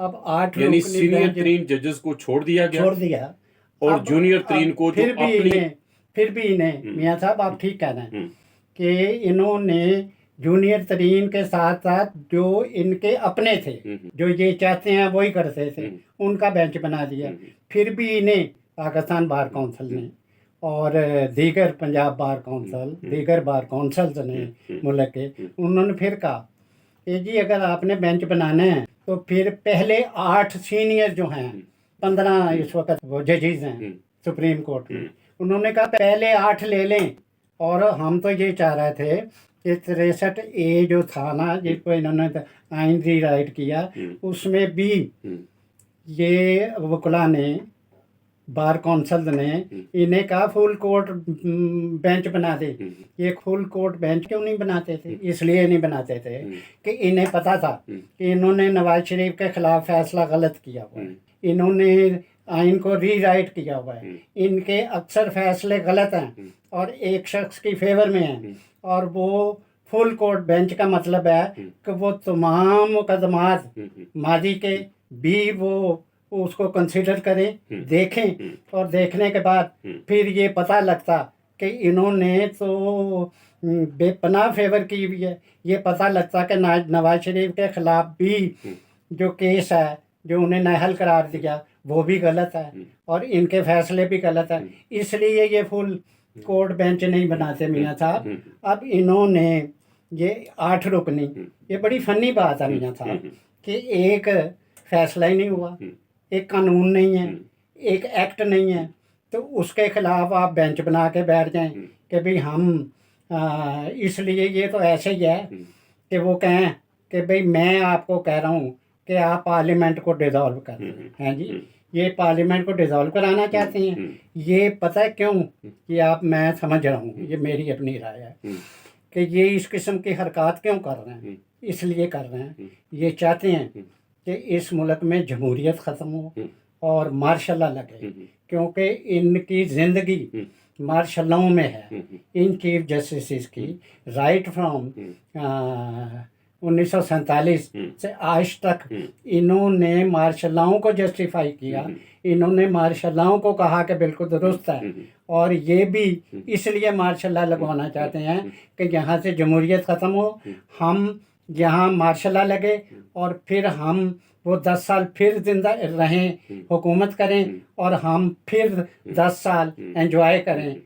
अब 8 यानी रुकनी senior bench 3 जजेस को छोड़ दिया गया छोड़ दिया। और अब जूनियर 3 को जो फिर भी इन्हें मियाँ साहब आप ठीक कह रहे हैं हम्म, कि इन्होंने जूनियर तरीन के साथ साथ जो इनके अपने थे, जो ये चाहते हैं वही करते थे, उनका बेंच बना दिया। फिर भी इन्हें पाकिस्तान बार काउंसिल ने और दीगर पंजाब बार काउंसिल, दीगर बार काउंसिल्स ने मुल्क के, उन्होंने फिर कहा कि जी अगर आपने बेंच बनाना है तो फिर पहले 8 सीनियर जो हैं, 15 इस वक्त वो जजेस हैं सुप्रीम कोर्ट में, उन्होंने कहा पहले 8 ले लें। और हम तो ये चाह रहे थे कि 63A जो था ना, जिसको इन्होंने आइन री राइट किया, उसमें भी ये वकला ने, बार काउंसिल ने इन्हें कहा फुल कोर्ट बेंच बना दे। ये फुल कोर्ट बेंच क्यों नहीं बनाते थे? इसलिए नहीं बनाते थे कि इन्हें पता था कि इन्होंने नवाज शरीफ के खिलाफ फैसला गलत किया हुआ है, इन्होंने आइन को री राइट किया हुआ है, इनके अक्सर फैसले गलत हैं और एक शख्स की फेवर में हैं। और वो फुल कोर्ट बेंच का मतलब है कि वो तमाम मुकदमात माजी के भी वो उसको कंसिडर करें, देखें, और देखने के बाद फिर ये पता लगता कि इन्होंने तो बेपनाह फेवर की हुई है। ये पता लगता कि नवाज शरीफ के खिलाफ भी जो केस है, जो उन्हें नाअहल करार दिया, वो भी गलत है और इनके फैसले भी गलत है। इसलिए ये फुल कोर्ट बेंच नहीं बनाते मियाँ साहब। अब इन्होंने ये 8 रुकनी, ये बड़ी फनी बात है मियाँ साहब कि एक फैसला ही नहीं हुआ, एक कानून नहीं है, एक एक्ट नहीं है, तो उसके खिलाफ आप बेंच बना के बैठ जाएं कि भाई हम इसलिए ये तो ऐसे ही है कि वो कहें कि भाई मैं आपको कह रहा हूँ कि आप पार्लियामेंट को डिसॉल्व कर दें। हैं जी, ये पार्लियामेंट को डिसॉल्व कराना चाहते हैं। ये पता है क्यों कि आप, मैं समझ रहा हूँ, ये मेरी अपनी राय है कि ये इस किस्म की हरकत क्यों कर रहे हैं। इसलिए कर रहे हैं, ये चाहते हैं कि इस मुल्क में जमहूरियत ख़त्म हो और मार्शल लॉ लगे, क्योंकि इनकी ज़िंदगी मार्शल लॉ में है। इन चीफ जस्टिस की राइट फ्रॉम 1947 से आज तक इन्होंने मार्शल लॉ को जस्टिफाई किया, इन्होंने मार्शल लॉ को कहा कि बिल्कुल दुरुस्त है। और ये भी इसलिए मार्शल लॉ लगवाना चाहते हैं कि यहाँ से जमहूरियत ख़त्म हो, हम यहाँ मार्शल लॉ लगे और फिर हम वो 10 साल फिर जिंदा रहें, हुकूमत करें और हम फिर 10 साल एंजॉय करें।